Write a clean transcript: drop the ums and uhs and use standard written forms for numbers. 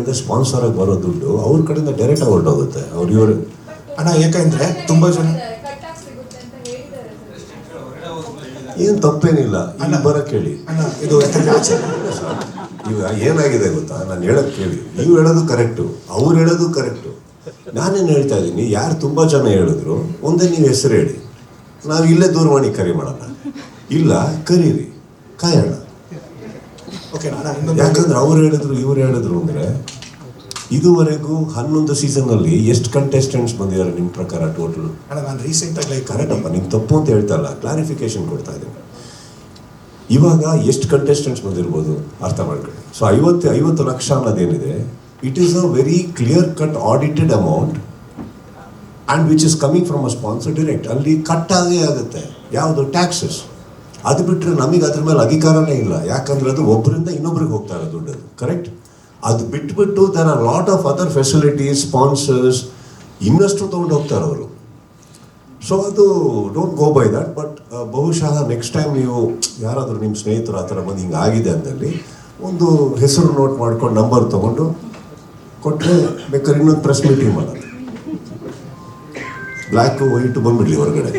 ಏನಿದೆ ಸ್ಪಾನ್ಸರ್ ಆಗಿ ಬರೋ ದುಡ್ಡು ಅವ್ರ ಕಡೆಯಿಂದ ಡೈರೆಕ್ಟ್ ಆಗಿ ಹೊರಟೋಗುತ್ತೆ. ಇವರು ಅಣ್ಣ ಯಾಕಂದ್ರೆ ತುಂಬಾ ಜನ ಏನು ತಪ್ಪೇನಿಲ್ಲ, ಇಲ್ಲಿ ಬರೋಕ್ಕೆ ಹೇಳಿ. ಅಣ್ಣ ಇದು ಯಾಕಂದ್ರೆ ಈಗ ಏನಾಗಿದೆ ಗೊತ್ತಾ, ನಾನು ಹೇಳೋದು ಕೇಳಿ. ನೀವು ಹೇಳೋದು ಕರೆಕ್ಟು, ಅವ್ರು ಹೇಳೋದು ಕರೆಕ್ಟು. ನಾನೇನು ಹೇಳ್ತಾ ಇದ್ದೀನಿ, ಯಾರು ತುಂಬ ಜನ ಹೇಳಿದ್ರು ಒಂದೇ ನೀವು ಹೆಸರು ಹೇಳಿ, ನಾವು ಇಲ್ಲೇ ದೂರವಾಣಿ ಕರೆ ಮಾಡೋಣ. ಇಲ್ಲ ಕರೀರಿ, ಕಾಯೋಣ. ಓಕೆ ಯಾಕಂದ್ರೆ ಅವ್ರು ಹೇಳಿದ್ರು ಇವ್ರು ಹೇಳಿದ್ರು ಅಂದರೆ ಇದುವರೆಗೂ 11 ಸೀಸನ್ನಲ್ಲಿ ಎಷ್ಟು ಕಂಟೆಸ್ಟೆಂಟ್ಸ್ ಬಂದಿದ್ದಾರೆ ನಿಮ್ಮ ಪ್ರಕಾರ ಟೋಟಲ್? ಅಣ್ಣ ನಾನು ರೀಸೆಂಟಾಗಿ ಲೈಕ್ ಕರೆಕ್ಟಪ್ಪ, ನಿಮ್ಗೆ ತಪ್ಪು ಅಂತ ಹೇಳ್ತಾ ಇಲ್ಲ, ಕ್ಲಾರಿಫಿಕೇಶನ್ ಕೊಡ್ತಾ ಇದ್ದೀನಿ. ಇವಾಗ ಎಷ್ಟು ಕಂಟೆಸ್ಟೆಂಟ್ಸ್ ಬಂದಿರ್ಬೋದು ಅರ್ಥ ಮಾಡ್ಕೊಳ್ಳಿ. ಸೊ 50 ಲಕ್ಷ ಅನ್ನೋದೇನಿದೆ, it is a very clear cut audited amount and which is coming from a sponsor direct. ಅಲ್ಲಿ ಕಟ್ ಆಗೇ ಆಗುತ್ತೆ. ಯಾವುದು? ಟ್ಯಾಕ್ಸಸ್. ಅದು ಬಿಟ್ಟರೆ ನಮಗೆ ಅದ್ರ ಮೇಲೆ ಅಧಿಕಾರನೇ ಇಲ್ಲ, ಯಾಕಂದ್ರೆ ಅದು ಒಬ್ಬರಿಂದ ಇನ್ನೊಬ್ರಿಗೆ ಹೋಗ್ತಾ ಇರೋದು ದುಡ್ಡು. ಕರೆಕ್ಟ್? ಅದು ಬಿಟ್ಬಿಟ್ಟು there are lot of other facilities, sponsors ಇನ್ನಷ್ಟು ತೊಗೊಂಡು ಹೋಗ್ತಾರೆ ಅವರು. ಸೊ ಅದು don't go by that. But ಬಹುಶಃ ನೆಕ್ಸ್ಟ್ ಟೈಮ್ ನೀವು ಯಾರಾದರೂ ನಿಮ್ಮ ಸ್ನೇಹಿತರು ಆ ಥರ ಬಂದು ಹಿಂಗೆ ಆಗಿದೆ ಅಂದಲ್ಲಿ ಒಂದು ಹೆಸರು ನೋಟ್ ಮಾಡ್ಕೊಂಡು ನಂಬರ್ ತೊಗೊಂಡು ಕೊಟ್ಟರೆ ಬೇಕಾದ್ರೆ ಇನ್ನೊಂದು ಪ್ರೆಸ್ ಮೀಟಿಂಗ್ ಮಾಡೋದು. ಬ್ಲ್ಯಾಕು ವೈಟು ಬಂದ್ಬಿಡ್ಲಿ ಹೊರಗಡೆ.